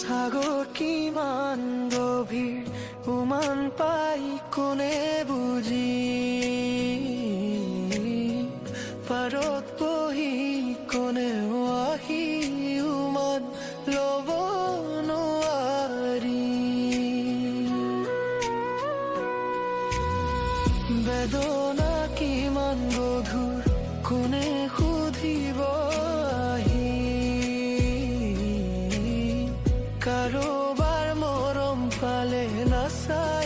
সাগৰ কিমান গভীৰ উমান পাই কোনে বুঝি পাৰত বহি কোনে আহি উমান লব নোৱাৰি বেদনা কিমান গধুৰ কোনে সুধিব আহি কাৰোবাৰ মৰম পালে নাচায়